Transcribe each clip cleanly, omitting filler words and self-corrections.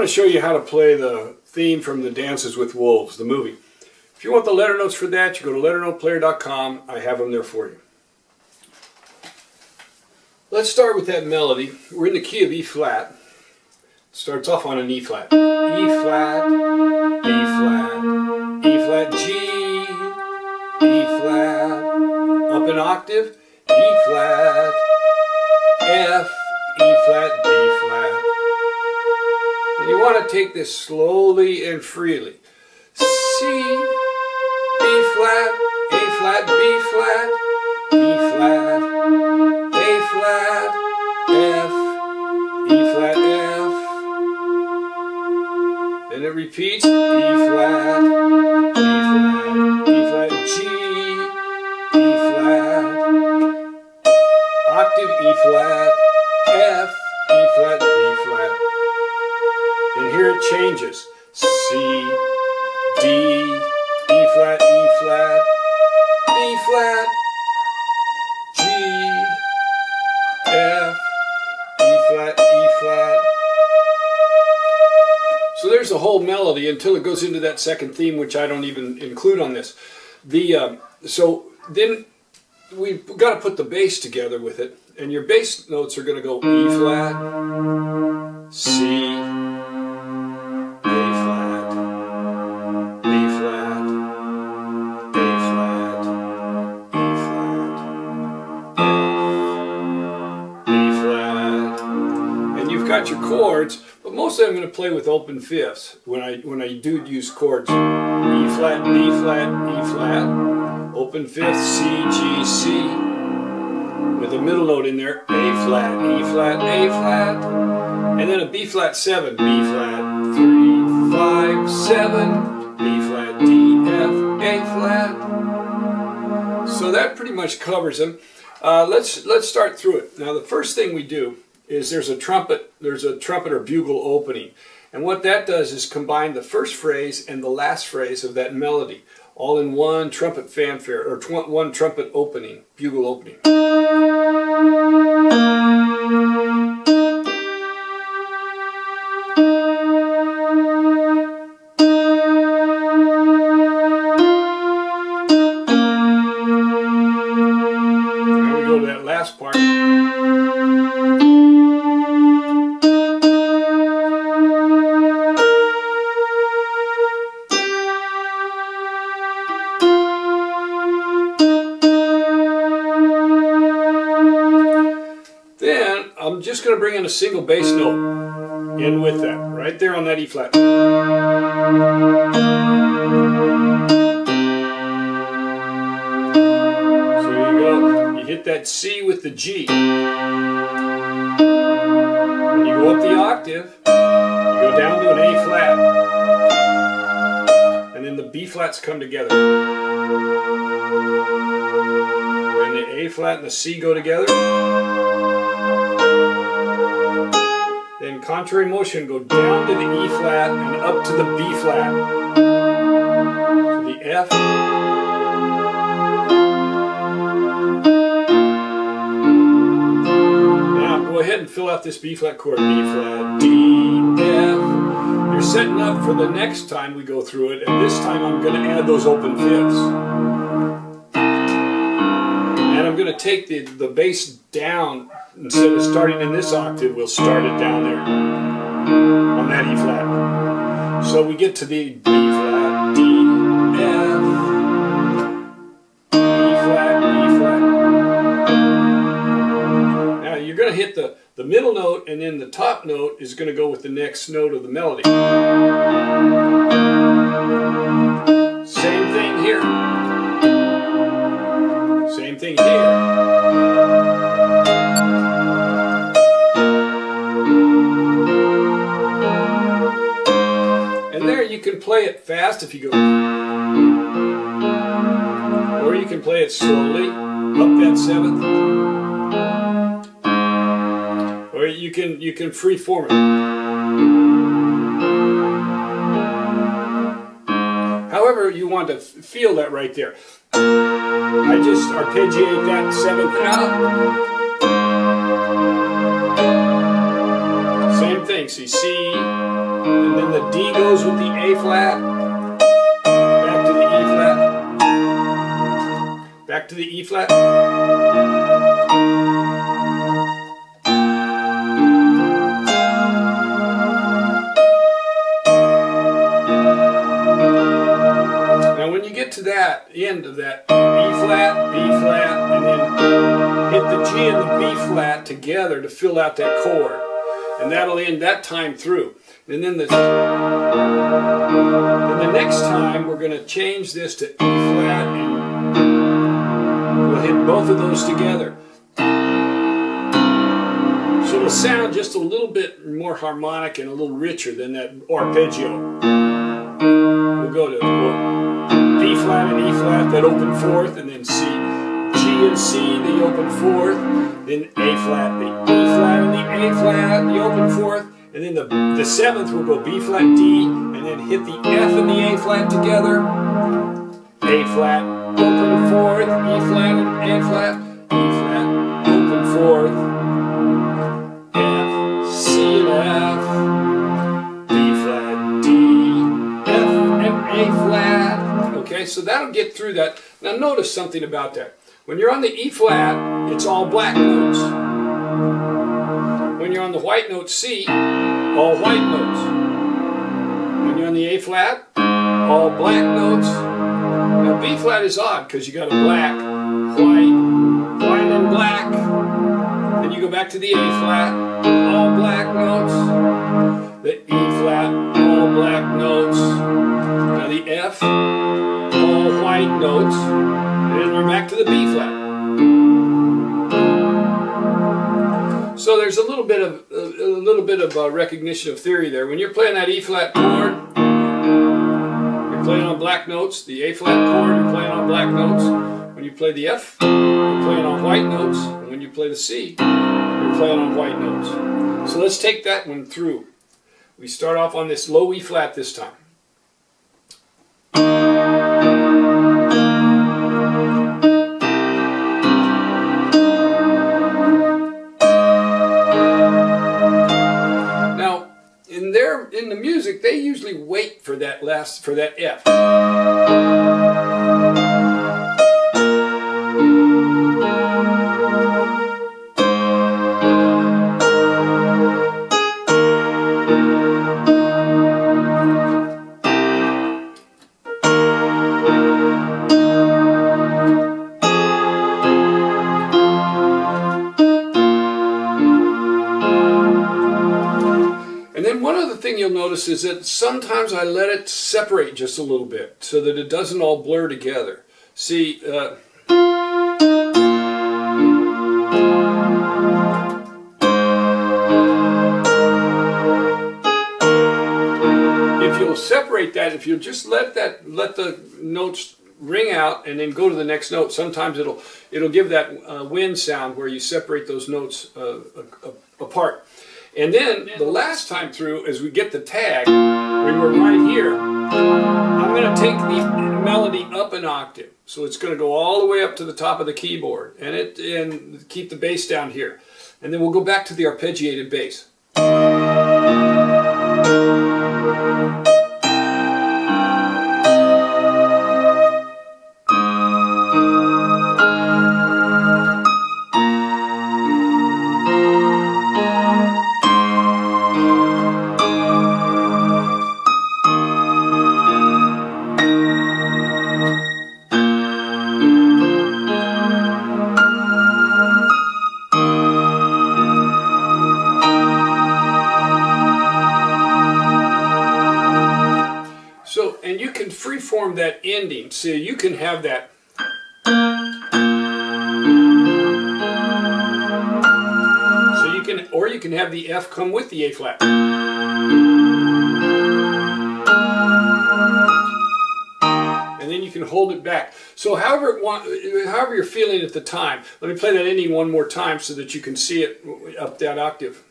want to show you how to play the theme from the Dances with Wolves, the movie. If you want the letter notes for that, you go to LetterNotePlayer.com. I have them there for you. Let's start with that melody. We're in the key of E flat. It starts off on an E flat. E flat, E flat, E flat, G, E flat, up an octave, E flat, F, E flat, B flat. And you want to take this slowly and freely. C, B flat, A flat, B flat, E flat, A flat, F, E flat, F. Then it repeats, E flat, E flat, E flat, G, E flat, octave E flat, F, E flat, B flat. And here it changes. C, D, E flat, E flat, B flat, G, F, E flat, E flat. So there's the whole melody until it goes into that second theme, which I don't even include on this. So then we've got to put the bass together with it, and your bass notes are going to go E flat, C, got your chords, but mostly I'm going to play with open fifths when I do use chords. E flat, B flat, E flat, open fifth, C, G, C, with a middle note in there, A flat, E flat, A flat, and then a B flat 7, B flat 3, 5, 7, B flat, D, F, A flat. So that pretty much covers them. Let's start through it. Now the first thing we do is there's a trumpet or bugle opening, and what that does is combine the first phrase and the last phrase of that melody all in one trumpet fanfare, or one trumpet opening, bugle opening. Now we go to that last part. I'm just going to bring in a single bass note in with that, right there on that E flat. So you go, you hit that C with the G. When you go up the octave, you go down to an A flat. And then the B flats come together. When the A flat and the C go together, then contrary motion, go down to the E flat and up to the B flat. To the F. Now go ahead and fill out this B flat chord. B flat, D, F. You're setting up for the next time we go through it, and this time I'm going to add those open fifths. And I'm going to take the bass down. Instead of starting in this octave, we'll start it down there on that E flat. So we get to the B flat, D, F, E flat, B flat. Now you're going to hit the middle note, and then the top note is going to go with the next note of the melody. Same thing here. Same thing here. You can play it fast if you go, or you can play it slowly up that seventh, or you can free form it. However you want to feel that right there. I just arpeggiate that seventh out. Same thing. thing. See, C, and then the D goes with the A flat, back to the E flat, back to the E flat. Now when you get to that end of that E flat, B flat, and then hit the G and the B flat together to fill out that chord. And that'll end that time through. And then the next time we're going to change this to E flat and we'll hit both of those together. So it'll sound just a little bit more harmonic and a little richer than that arpeggio. We'll go to B flat and E flat, that open fourth, and then C. G and C, the open fourth, then A flat, the E flat and the A flat, the open fourth, and then the seventh will go B flat, D, and then hit the F and the A flat together. A flat, open fourth, E flat and A flat, E flat, open fourth, F, C and F, B flat, D, F and A flat. Okay, so that'll get through that. Now notice something about that. When you're on the E flat, it's all black notes. When you're on the white note C, all white notes. When you're on the A flat, all black notes. Now B flat is odd because you got a black, white, white and black. Then you go back to the A flat, all black notes. The E flat, all black notes. Now the F, all white notes. And then you're back to the B flat. So there's a little bit of recognition of theory there. When you're playing that E flat chord, you're playing on black notes. The A flat chord, you're playing on black notes. When you play the F, you're playing on white notes. And when you play the C, you're playing on white notes. So let's take that one through. We start off on this low E flat this time. In the music, they usually wait for that F. You'll notice is that sometimes I let it separate just a little bit so that it doesn't all blur together. See, if you'll separate that, if you'll just let the notes ring out and then go to the next note, sometimes it'll give that wind sound where you separate those notes apart. And then the last time through, as we get the tag, when we're right here, I'm going to take the melody up an octave. So it's going to go all the way up to the top of the keyboard and keep the bass down here. And then we'll go back to the arpeggiated bass. And you can freeform that ending, so you can have that. So you can, or you can have the F come with the A flat. And then you can hold it back. So however you're feeling at the time. Let me play that ending one more time so that you can see it up that octave.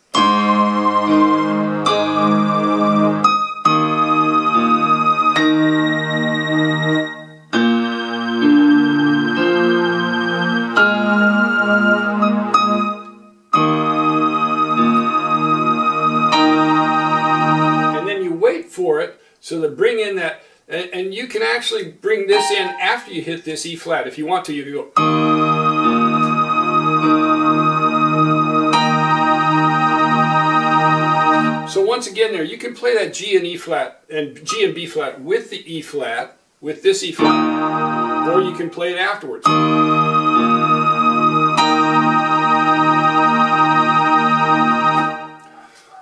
before it, so to bring in that, and you can actually bring this in after you hit this E flat. If you want to, you can go. So once again there, you can play that G and E flat, and G and B flat with the E flat, with this E flat, or you can play it afterwards.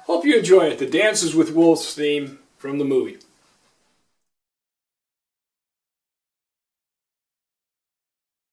Hope you enjoy it. The Dances with Wolves theme from the movie.